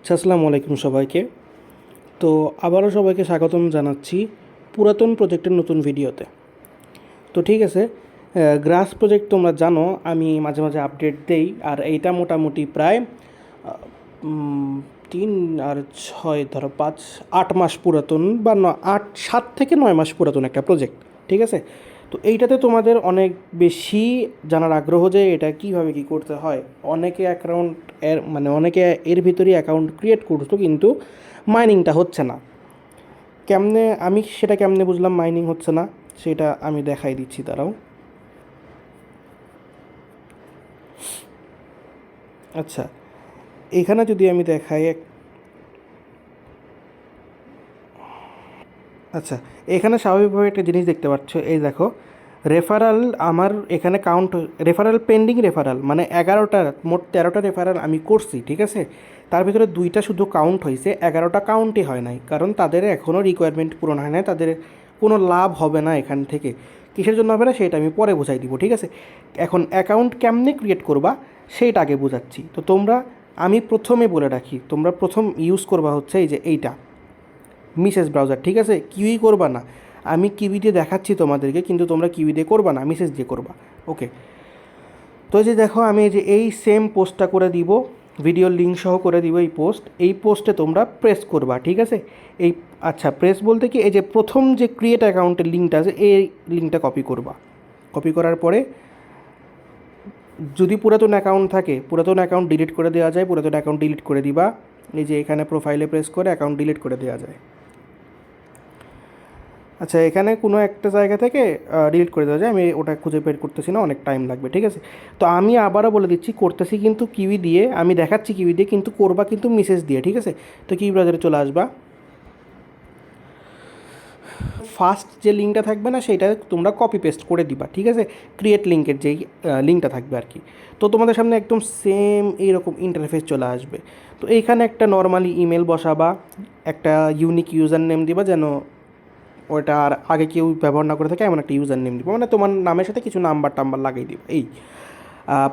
আসসালামু আলাইকুম সবাইকে। তো আবারও সবাইকে স্বাগতম জানাচ্ছি পুরাতন প্রজেক্টের নতুন ভিডিওতে। তো ঠিক আছে, গ্রাস প্রজেক্ট তোমরা জানো আমি মাঝে মাঝে আপডেট দেই, আর এইটা মোটামুটি প্রায় 3 আর 6 ধরো 5-8 মাস পুরাতন, বা 7 থেকে 9 মাস পুরাতন একটা প্রজেক্ট। ঠিক আছে, তো এইটাতে তোমাদের অনেক বেশি জানার আগ্রহ যে এটা কীভাবে কী করতে হয়। অনেকে অ্যাকাউন্ট অনেকে এর ভিতরেই অ্যাকাউন্ট ক্রিয়েট করতো, কিন্তু মাইনিংটা হচ্ছে না। আমি সেটা কেমনে বুঝলাম মাইনিং হচ্ছে না, সেটা আমি দেখাই দিচ্ছি, দাঁড়াও। আচ্ছা, এখানে যদি আমি দেখাই আচ্ছা, এখানে স্বাভাবিকভাবে একটা জিনিস দেখতে পাচ্ছ, এই দেখো রেফারাল আমার এখানে কাউন্ট, রেফারাল পেন্ডিং রেফারাল মানে 11টা, মোট 13টা রেফারাল আমি করছি। ঠিক আছে, তার ভিতরে 2টা শুধু কাউন্ট হয়েছে, 11টা কাউন্টই হয় নাই, কারণ তাদের এখনও রিকোয়ারমেন্ট পূরণ হয় নাই, তাদের কোনো লাভ হবে না এখান থেকে। কিসের জন্য হবে না সেটা আমি পরে বোঝাই দিব। ঠিক আছে, এখন অ্যাকাউন্ট কেমনে ক্রিয়েট করবা সেইটা আগে বোঝাচ্ছি। তো আমি প্রথমে বলে রাখি, তোমরা প্রথম ইউজ করবা হচ্ছে এই যে এইটা মিসেস ব্রাউজার। ঠিক আছে, কিউই করবা না, আমি কিউই দিয়ে দেখাচ্ছি তোমাদেরকে, কিন্তু তোমরা কিউই দিয়ে করবা না, মিসেস দিয়ে করবা। ওকে, তো এই যে দেখো আমি এই যে এই সেম পোস্টটা করে দিব, ভিডিওর লিঙ্ক সহ করে দিব। এই পোস্টে তোমরা প্রেস করবা। ঠিক আছে, এই আচ্ছা, প্রেস বলতে কি, এই যে প্রথম যে ক্রিয়েট অ্যাকাউন্টের লিঙ্কটা আছে, এই লিঙ্কটা কপি করবা। কপি করার পরে যদি পুরাতন অ্যাকাউন্ট থাকে, পুরাতন অ্যাকাউন্ট ডিলিট করে দেওয়া যায়, পুরাতন অ্যাকাউন্ট ডিলিট করে দিবা। এই যে এখানে প্রোফাইলে প্রেস করে অ্যাকাউন্ট ডিলিট করে দেওয়া যায়। আচ্ছা, এখানে কোনো একটা জায়গা থেকে ডিলিট করে দেওয়া যায়, আমি ওটা খুঁজে বের করতেছি না, অনেক টাইম লাগবে। ঠিক আছে, তো আমি আবারও বলে দিচ্ছি, করতেছি কিন্তু কিউই দিয়ে, আমি দেখাচ্ছি কিউই দিয়ে, কিন্তু করবা কিন্তু মেসেজ দিয়ে। ঠিক আছে, তো কিউই ব্রাউজারে চলে আসবা, ফার্স্ট যে লিঙ্কটা থাকবে না সেইটা তোমরা কপি পেস্ট করে দিবা। ঠিক আছে, ক্রিয়েট লিঙ্কের যেই লিঙ্কটা থাকবে আর কি। তো তোমাদের সামনে একদম সেম এইরকম ইন্টারফেস চলে আসবে। তো এইখানে একটা নর্মালি ইমেল বসাবা, একটা ইউনিক ইউজার নেম দিবা, যেন ওটা আর আগে কেউ ব্যবহার না করে থাকে এমন একটা ইউজার নেম দিব, মানে তোমার নামের সাথে কিছু নাম্বার টাম্বার লাগিয়ে দিব। এই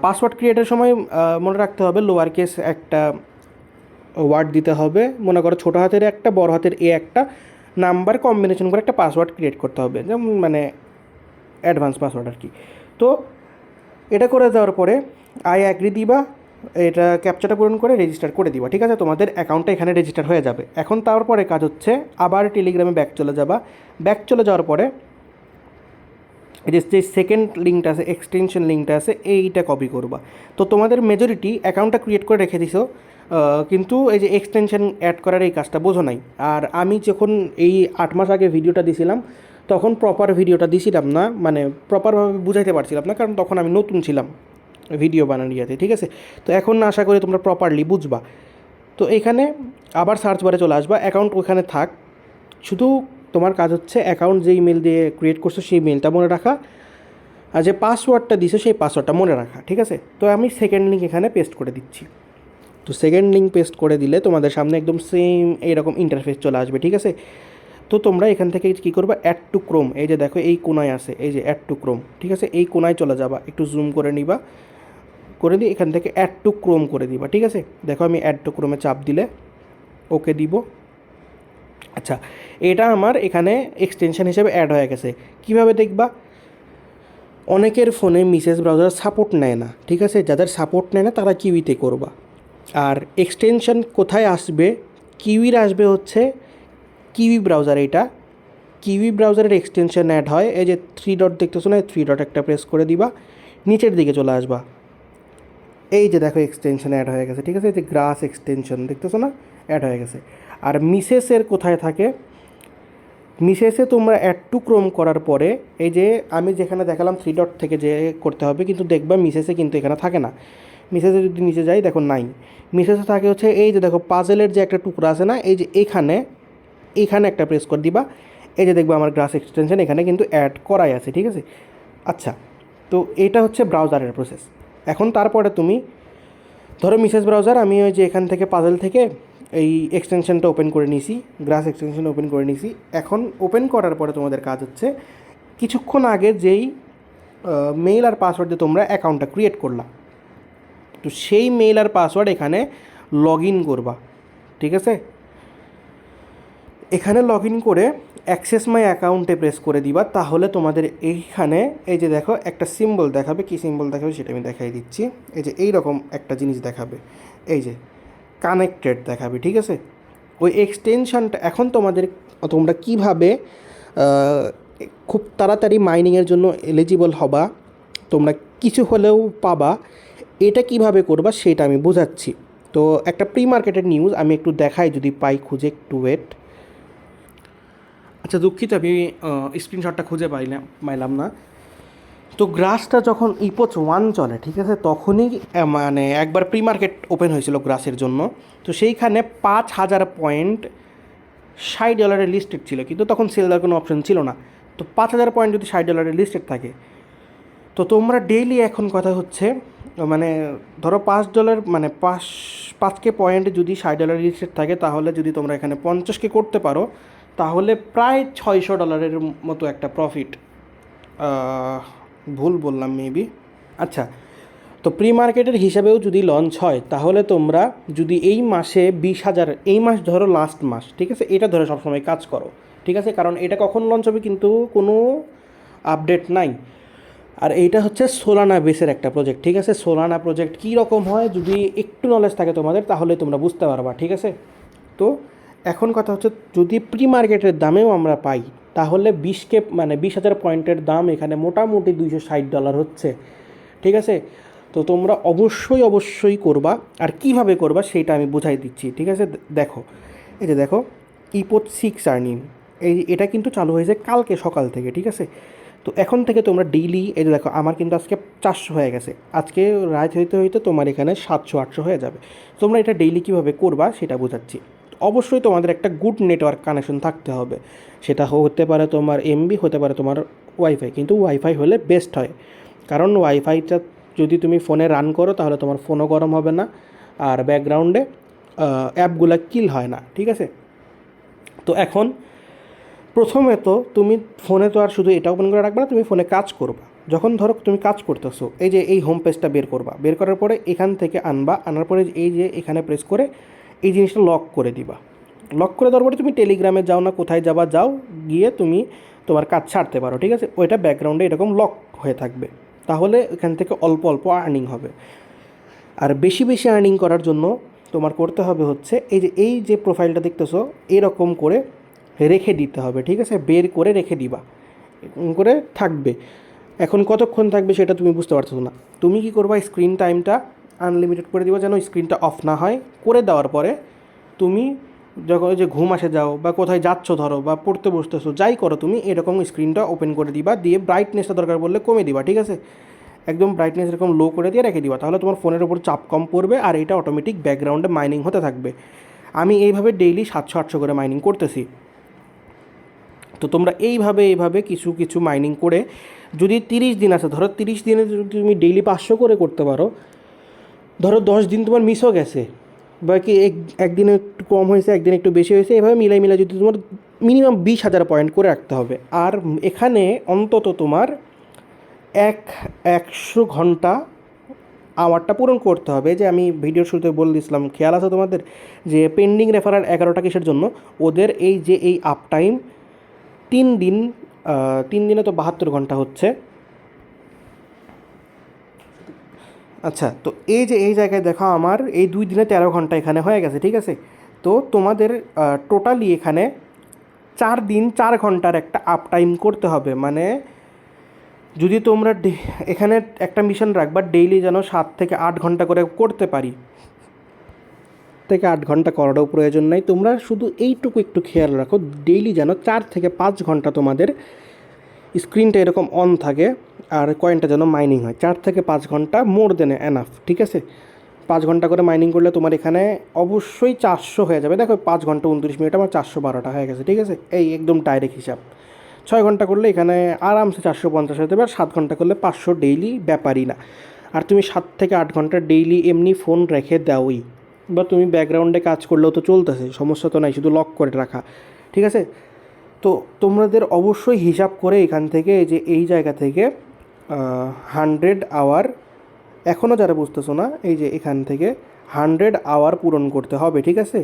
পাসওয়ার্ড ক্রিয়েটের সময় মনে রাখতে হবে লোয়ার কেস একটা ওয়ার্ড দিতে হবে, মনে করো ছোটো হাতের একটা, বড় হাতের এ একটা, নাম্বার কম্বিনেশন করে একটা পাসওয়ার্ড ক্রিয়েট করতে হবে, যেমন অ্যাডভান্স পাসওয়ার্ড আর কি। তো এটা করে দেওয়ার পরে আই অ্যাগ্রি দিবা, এটা ক্যাপচাটা পূরণ করে রেজিস্টার করে দিবা। ঠিক আছে, তোমাদের অ্যাকাউন্টটা এখানে রেজিস্টার হয়ে যাবে। এখন তারপরে কাজ হচ্ছে আবার টেলিগ্রামে ব্যাক চলে যাবা। ব্যাক চলে যাওয়ার পরে এই যে সেকেন্ড লিঙ্কটা আছে, এক্সটেনশন লিঙ্কটা আছে, এইটা কপি করবা। তো তোমাদের মেজরিটি অ্যাকাউন্টটা ক্রিয়েট করে রেখে দিছো, কিন্তু এই যে এক্সটেনশন অ্যাড করার এই কাজটা বোঝো নাই। আর আমি যখন এই 8 মাস আগে ভিডিওটা দিছিলাম, তখন প্রপার ভিডিওটা দিছিলাম না, মানে প্রপারভাবে বুঝাইতে পারছিলাম না, কারণ তখন আমি নতুন ছিলাম ভিডিও বানানোর ইয়াতে। ঠিক আছে, তো এখন আশা করি তোমরা প্রপারলি বুঝবা। তো এখানে আবার সার্চ বারে চলে আসবা, অ্যাকাউন্ট ওখানে থাক, শুধু তোমার কাজ হচ্ছে অ্যাকাউন্ট যে ইমেল দিয়ে ক্রিয়েট করছো সেই মেলটা মনে রাখা, আর যে পাসওয়ার্ডটা দিছো সেই পাসওয়ার্ডটা মনে রাখা। ঠিক আছে, তো আমি সেকেন্ড লিঙ্ক এখানে পেস্ট করে দিচ্ছি। তো সেকেন্ড লিঙ্ক পেস্ট করে দিলে তোমাদের সামনে একদম সেম এইরকম ইন্টারফেস চলে আসবে। ঠিক আছে, তো তোমরা এখান থেকে কী করবা, অ্যাড টু ক্রোম, এই যে দেখো এই কোনায় আছে, এই যে অ্যাড টু ক্রোম। ঠিক আছে, এই কোনায় চলে যাবা, একটু জুম করে নিবা, করে দিয়ে এখান থেকে অ্যাড টু ক্রোম করে দিবা। ঠিক আছে, দেখো আমি অ্যাড টু ক্রোমে চাপ দিলে ওকে দিব। আচ্ছা, এটা আমার এখানে এক্সটেনশন হিসেবে অ্যাড হয়ে গেছে। কীভাবে দেখবা, অনেকের ফোনে মিসেস ব্রাউজার সাপোর্ট নেয় না। ঠিক আছে, যাদের সাপোর্ট নেয় না তারা কিউইতে করবা। আর এক্সটেনশন কোথায় আসবে, কিউইর আসবে হচ্ছে কিউই ব্রাউজার। এটা কিউই ব্রাউজারের এক্সটেনশন অ্যাড হয়, এই যে 3 ডট দেখতেছো না, 3 ডট একটা প্রেস করে দিবা, নিচের দিকে চলে আসবা, এই যে দেখো এক্সটেনশন অ্যাড হয়ে গেছে। ঠিক আছে, এই যে গ্রাস এক্সটেনশন দেখতেছো না, অ্যাড হয়ে গেছে। আর মিসেসের কোথায় থাকে, মিসেসে তোমরা অ্যাড টু ক্রোম করার পরে এই যে আমি যেখানে দেখালাম 3 ডট থেকে যে করতে হবে, কিন্তু দেখবা মিসেসে কিন্তু এখানে থাকে না। মিসেসে যদি নিচে যাই, দেখো নাই, মিসেসে থাকে হচ্ছে এই যে দেখো পাজেলের যে একটা টুকরা আছে না, এই যে এইখানে একটা প্রেস করে দিবা, এই যে দেখবো আমার গ্রাস এক্সটেনশন এখানে কিন্তু অ্যাড করাই আছে। ঠিক আছে, আচ্ছা, তো এটা হচ্ছে ব্রাউজারের প্রসেস। এখন তারপরে তুমি ধরো মিসেস ব্রাউজার, আমি ওই যে এখান থেকে পাজেল থেকে এই এক্সটেনশনটা ওপেন করে নিয়েছি, গ্রাস এক্সটেনশন ওপেন করে নিয়েছি। এখন ওপেন করার পরে তোমাদের কাজ হচ্ছে কিছুক্ষণ আগে যেই মেইল আর পাসওয়ার্ড দিয়ে তোমরা অ্যাকাউন্টটা ক্রিয়েট করলা, তো সেই মেইল আর পাসওয়ার্ড এখানে লগ ইন করবা। ঠিক আছে, এখানে লগ ইন করে অ্যাক্সেস মাই অ্যাকাউন্টে প্রেস করে দিবা, তাহলে তোমাদের এইখানে এই যে দেখো একটা সিম্বল দেখাবে, কী সিম্বল দেখাবে সেটা আমি দেখাই দিচ্ছি। এই যে এইরকম একটা জিনিস দেখাবে, এই যে কানেক্টেড দেখাবে, ঠিক আছে। ওই এক্সটেনশানটা এখন তোমরা কীভাবে খুব তাড়াতাড়ি মাইনিংয়ের জন্য এলিজিবল হবা, তোমরা কিছু হলেও পাবা, এটা কিভাবে করবা সেটা আমি বোঝাচ্ছি। তো একটা প্রি মার্কেটের নিউজ আমি একটু দেখাই যদি পাই খুঁজে, একটু ওয়েট। আচ্ছা দুঃখিত, আমি স্ক্রিনশটটা খুঁজে পাইলাম না। তো গ্রাসটা যখন ইপোচ 1 চলে, ঠিক আছে, তখনই মানে একবার প্রি মার্কেট ওপেন হয়েছিল গ্রাসের জন্য। তো সেইখানে 5,000 পয়েন্ট $60 লিস্টেড ছিল, কিন্তু তখন সেল দেওয়ার কোনো অপশন ছিল না। তো 5,000 পয়েন্ট যদি $60 লিস্টেড থাকে, তো তোমরা ডেইলি এখন কথা হচ্ছে মানে ধরো $5 মানে 5K পয়েন্ট যদি $60 লিস্টেড থাকে, তাহলে যদি তোমরা এখানে 50K করতে পারো, তাহলে প্রায় $600 মতো একটা প্রফিট। ভুল বললাম মেবি। আচ্ছা, তো প্রি মার্কেটের হিসাবেও যদি লঞ্চ হয়, তাহলে তোমরা যদি এই মাসে 20,000, এই মাস ধরো লাস্ট মাস, ঠিক আছে, এটা ধরে সবসময় কাজ করো, ঠিক আছে, কারণ এটা কখন লঞ্চ হবে কিন্তু কোনো আপডেট নাই। আর এইটা হচ্ছে সোলানা বেসের একটা প্রজেক্ট, ঠিক আছে। সোলানা প্রজেক্ট কী রকম হয় যদি একটু নলেজ থাকে তোমাদের, তাহলে তোমরা বুঝতে পারবা, ঠিক আছে। তো এখন কথা হচ্ছে যদি প্রি মার্কেটের দামেও আমরা পাই, তাহলে 20K মানে 20,000 পয়েন্টের দাম এখানে মোটামুটি $260 হচ্ছে, ঠিক আছে। তো তোমরা অবশ্যই করবা, আর কিভাবে করবা সেটা আমি বুঝাই দিচ্ছি, ঠিক আছে। দেখো, এই যে দেখো ইপোচ 6 আর্নিং, এটা কিন্তু চালু হয়েছে কালকে সকাল থেকে, ঠিক আছে। তো এখন থেকে তোমরা ডেইলি, এই যে দেখো আমার কিন্তু আজকে 400 হয়ে গেছে, আজকে রাত হইতে তোমার এখানে 700-800 হয়ে যাবে। তোমরা এটা ডেইলি কীভাবে করবা সেটা বোঝাচ্ছি। অবশ্যই তোমাদের একটা গুড নেটওয়ার্ক কানেকশন থাকতে হবে, সেটা হতে পারে তোমার এমবি, হতে পারে তোমার ওয়াইফাই, কিন্তু ওয়াইফাই হলে বেস্ট হয়, কারণ ওয়াইফাইটা যদি তুমি ফোনে রান করো তাহলে তোমার ফোনও গরম হবে না, আর ব্যাকগ্রাউন্ডে অ্যাপগুলো কিল হয় না, ঠিক আছে। তো এখন প্রথমে তো তুমি ফোনে তো আর শুধু এটা ওপেন করে রাখবে না, তুমি ফোনে কাজ করবা। যখন ধরো তুমি কাজ করতেছো, এই যে এই হোম পেজটা বের করবা, বের করার পরে এখান থেকে আনার পরে এই যে এখানে প্রেস করে এই জিনিসটা লক করে দিবা। লক করে দেওয়ার পরে তুমি টেলিগ্রামে যাও না কোথায় যাও, গিয়ে তুমি তোমার কাজ ছাড়তে পারো, ঠিক আছে। ওইটা ব্যাকগ্রাউন্ডে এরকম লক হয়ে থাকবে, তাহলে এখান থেকে অল্প অল্প আর্নিং হবে। আর বেশি আর্নিং করার জন্য তোমার করতে হবে হচ্ছে এই যে প্রোফাইলটা দেখতেছো, এরকম করে রেখে দিতে হবে, ঠিক আছে। বের করে রেখে দিবা, এরকম করে থাকবে। এখন কতক্ষণ থাকবে সেটা তুমি বুঝতে পারছো না। তুমি কি করবা, স্ক্রিন টাইমটা আনলিমিটেড করে দিবা, যেন স্ক্রিনটা অফ না হয়। করে দেওয়ার পরে তুমি যখন যে ঘুম আসে যাও বা কোথায় যাচ্ছ ধরো, বা পড়তে বসতেছো, যাই করো তুমি এরকম স্ক্রিনটা ওপেন করে দিবা, দিয়ে ব্রাইটনেসটা দরকার পড়লে কমে দিবা, ঠিক আছে। একদম ব্রাইটনেস এরকম লো করে দিয়ে রেখে দিবা, তাহলে তোমার ফোনের উপর চাপ কম পড়বে, আর এটা অটোমেটিক ব্যাকগ্রাউন্ডে মাইনিং হতে থাকবে। আমি এইভাবে ডেইলি 700-800 করে মাইনিং করতেছি। তো তোমরা এইভাবে কিছু মাইনিং করে যদি 30 দিন আছে, ধরো 30 দিনে যদি তুমি ডেইলি 500 করে করতে পারো, ধরো 10 দিন তোমার মিসও গেছে, বা কি একদিনে একটু কম হয়েছে, একদিন একটু বেশি হয়েছে, এভাবে মিলাই যদি তোমার মিনিমাম 20,000 পয়েন্ট করে রাখতে হবে। আর এখানে অন্তত তোমার 100 ঘন্টা আওয়ারটা পূরণ করতে হবে। যে আমি ভিডিওর শুরুতে বলে দিয়েছিলাম, খেয়াল আছে তোমাদের, যে পেন্ডিং রেফারাল 11টা কিসের জন্য, ওদের এই আপ টাইম 3 দিনে তো 72 ঘন্টা হচ্ছে। আচ্ছা, তো এই জায়গায় দেখো আমার এই 2 দিনে 13 ঘন্টা এখানে হয়ে গেছে, ঠিক আছে। তো তোমাদের টোটালি এখানে 4 দিন 4 ঘন্টার একটা আপ টাইম করতে হবে। মানে যদি তোমরা এখানে একটা মিশন রাখবা ডেইলি যেন 7 থেকে 8 ঘন্টা করে করতে পারি, 8 ঘন্টা করারও প্রয়োজন নাই। তোমরা শুধু এইটুকু একটু খেয়াল রাখো, ডেইলি যেন 4 থেকে 5 ঘন্টা তোমাদের স্ক্রিনটা এরকম অন থাকে, আর কয়েনটা যেন মাইনিং হয় 4 থেকে 5 ঘন্টা, মোর দেন এনাফ, ঠিক আছে। 5 ঘন্টা করে মাইনিং করলে তোমার এখানে অবশ্যই 400 হয়ে যাবে। দেখো 5 ঘন্টা 29 মিনিট আমার 412টা হয়ে গেছে, ঠিক আছে। এই একদম ডাইরেক্ট হিসাব। 6 ঘন্টা করলে এখানে আরামসে 450 হতে পারে, 7 ঘন্টা করলে 500 ডেইলি, ব্যাপারই না। আর তুমি 7 থেকে 8 ঘন্টা ডেইলি এমনি ফোন রেখে দাওই, বা তুমি ব্যাকগ্রাউন্ডে কাজ করলেও তো চলতেছে, সমস্যা তো নাই, শুধু লক করে রাখা, ঠিক আছে। তো তোমাদের অবশ্যই হিসাব করে এখান থেকে এই জায়গা থেকে 100 আওয়ার, এখনও যারা বুঝতেছো না, এই যে এখান থেকে 100 আওয়ার পূরণ করতে হবে, ঠিক আছে।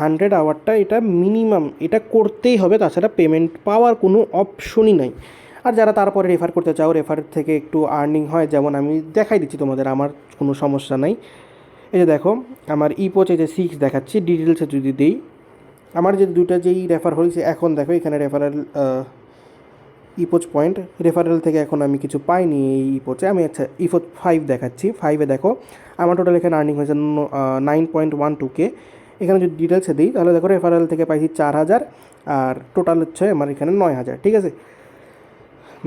100 আওয়ারটা এটা মিনিমাম, এটা করতেই হবে, তাছাড়া পেমেন্ট পাওয়ার কোনো অপশনই নাই। আর যারা তারপরে রেফার করতে চাও, রেফার থেকে একটু আর্নিং হয়, যেমন আমি দেখাই দিচ্ছি তোমাদের, আমার কোনো সমস্যা নাই। এই যে দেখো আমার ইপোচ এই যে 6 দেখাচ্ছি, ডিটেলসে যদি দিই, আমার যে দুটো যেই রেফার হয়েছে এখন দেখো এখানে রেফারেল ইপোচ পয়েন্ট রেফারেল থেকে এখন আমি কিছু পাইনি এই ইপোচে। আমি আচ্ছা ইপোচ 5 দেখাচ্ছি, 5-এ দেখো আমার টোটাল এখানে আর্নিং হয়েছে 9.12K। এখানে যদি ডিটেলসে দিই তাহলে দেখো রেফারেল থেকে পাইছি 4,000, আর টোটাল হচ্ছে আমার এখানে 9,000, ঠিক আছে,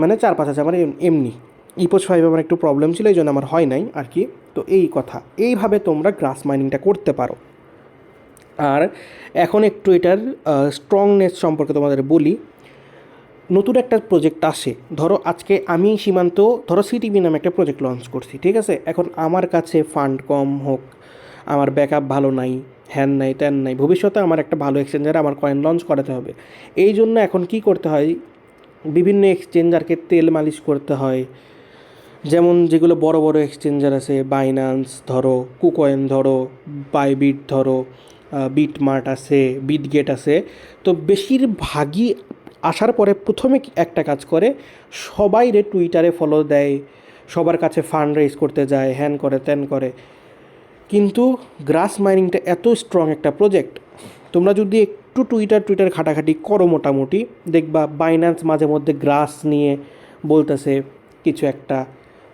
মানে 4-5 হাজার আমার এমনি। ইপোচ 5 আমার একটু প্রবলেম ছিল, এই জন্য আমার হয় নাই আর কি। তো এই কথা, এইভাবে তোমরা গ্রাস মাইনিংটা করতে পারো। আর এখন একটু এটার স্ট্রংনেস সম্পর্কে তোমাদের বলি। নতুন একটা প্রজেক্ট আসে, ধরো আজকে আমি সীমান্ত ধরো সিটিবি নামে একটা প্রজেক্ট লঞ্চ করছি, ঠিক আছে। এখন আমার কাছে ফান্ড কম হোক, আমার ব্যাকআপ ভালো নাই, হ্যান নাই ত্যান নাই, ভবিষ্যতে আমার একটা ভালো এক্সচেঞ্জারে আমার কয়েন লঞ্চ করাতে হবে। এই জন্য এখন কি করতে হয়, বিভিন্ন এক্সচেঞ্জারকে তেল মালিশ করতে হয়। যেমন যেগুলো বড় বড় এক্সচেঞ্জার আছে, বাইন্যান্স ধরো, কুকয়েন ধরো, বাইবিট ধরো, বিটমার্ট আছে, বিটগেট আছে। তো বেশিরভাগই আসার পরে প্রথমে একটা কাজ করে, সবাইরে টুইটারে ফলো দেয়, সবার কাছে ফান্ড রেজ করতে যায়, হ্যান করে ত্যান করে। কিন্তু গ্রাস মাইনিংটা এত স্ট্রং একটা প্রজেক্ট, তোমরা যদি একটু টুইটার ঘাটাঘাটি করো মোটামুটি, দেখবা বাইন্যান্স মাঝে মধ্যে গ্রাস নিয়ে বলতেছে কিছু একটা,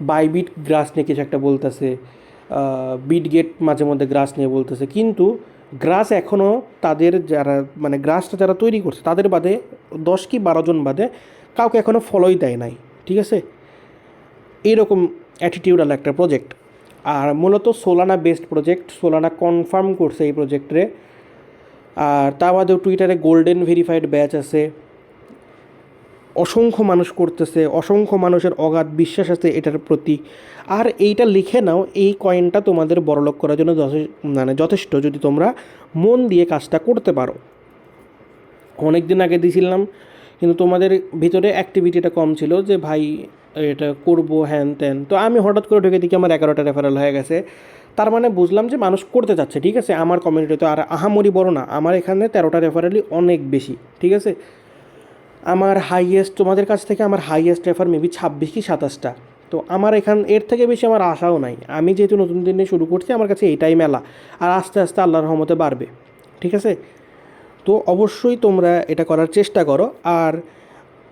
বাইবিট গ্রাস নিয়ে কিছু একটা বলতেছে, বিটগেট মাঝে মধ্যে গ্রাস নিয়ে বলতেছে, কিন্তু গ্রাস এখনও তাদের যারা মানে গ্রাসটা যারা তৈরি করছে তাদের বাদে 10 কি 12 জন বাদে কাউকে এখনও ফলোই দেয় নাই, ঠিক আছে। এইরকম অ্যাটিটিউডাল একটা প্রজেক্ট। আর মূলত Solana based project, Solana confirm করছে এই প্রজেক্টে। আর তা বাদেও টুইটারে গোল্ডেন ভেরিফাইড ব্যাচ আছে, অসংখ্য মানুষ করতেছে, অসংখ্য মানুষের অগাধ বিশ্বাস আছে এটার প্রতি। আর এইটা লিখে নাও, এই কয়েনটা তোমাদের বড়লোক করার জন্য যথেষ্ট, যদি তোমরা মন দিয়ে কাজটা করতে পারো। অনেক দিন আগে দিয়েছিলাম, কিন্তু তোমাদের ভিতরে অ্যাক্টিভিটিটা কম ছিল যে ভাই এটা করবো হ্যান ত্যান। তো আমি হঠাৎ করে ঢুকে দেখি আমার 11টা রেফারেল হয়ে গেছে। তার মানে বুঝলাম যে মানুষ করতে চাচ্ছে, ঠিক আছে। আমার কমিউনিটিতে আর আহামরি বড় না, আমার এখানে 13টা রেফারেলই অনেক বেশি, ঠিক আছে। আমার হাইয়েস্ট তোমাদের কাছ থেকে আমার হাইয়েস্ট রেফার মেবি 26 কি 27টা। তো আমার এর থেকে বেশি আমার আশাও নাই। আমি যেহেতু নতুন দিনে শুরু করছি, আমার কাছে এইটাই মেলা, আর আস্তে আস্তে আল্লাহর রহমতে বাড়বে, ঠিক আছে। তো অবশ্যই তোমরা এটা করার চেষ্টা করো। আর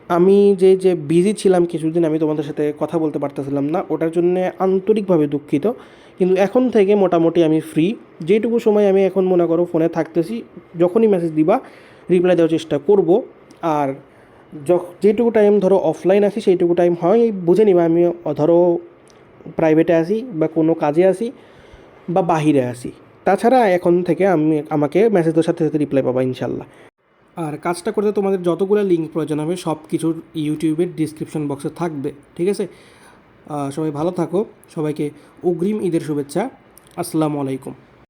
আমি যে বিজি ছিলাম কিছুদিন, আমি তোমাদের সাথে কথা বলতে পারতেছিলাম না, ওটার জন্য আন্তরিকভাবে দুঃখিত। কিন্তু এখন থেকে মোটামুটি আমি ফ্রি, যেটুকু সময় আমি এখন মনে করো ফোনে থাকতেছি, যখনই মেসেজ দিবা রিপ্লাই দেওয়ার চেষ্টা করব। আর যেটুকু টাইম ধরো অফলাইন আসি, সেইটুকু টাইম হয় বুঝে নিবা আমি ধরো প্রাইভেটে আসি বা কোনো কাজে আসি বা বাহিরে আসি। তাছাড়া এখন থেকে আমাকে মেসেজ দেওয়ার সাথে সাথে রিপ্লাই পাবা ইনশাল্লাহ। আর কাজটা করতে তোমাদের যতগুলো লিঙ্ক প্রয়োজন হবে সব কিছুর ইউটিউবের ডিসক্রিপশন বক্সে থাকবে, ঠিক আছে। সবাই ভালো থাকো, সবাইকে অগ্রিম ঈদের শুভেচ্ছা। আসসালামু আলাইকুম।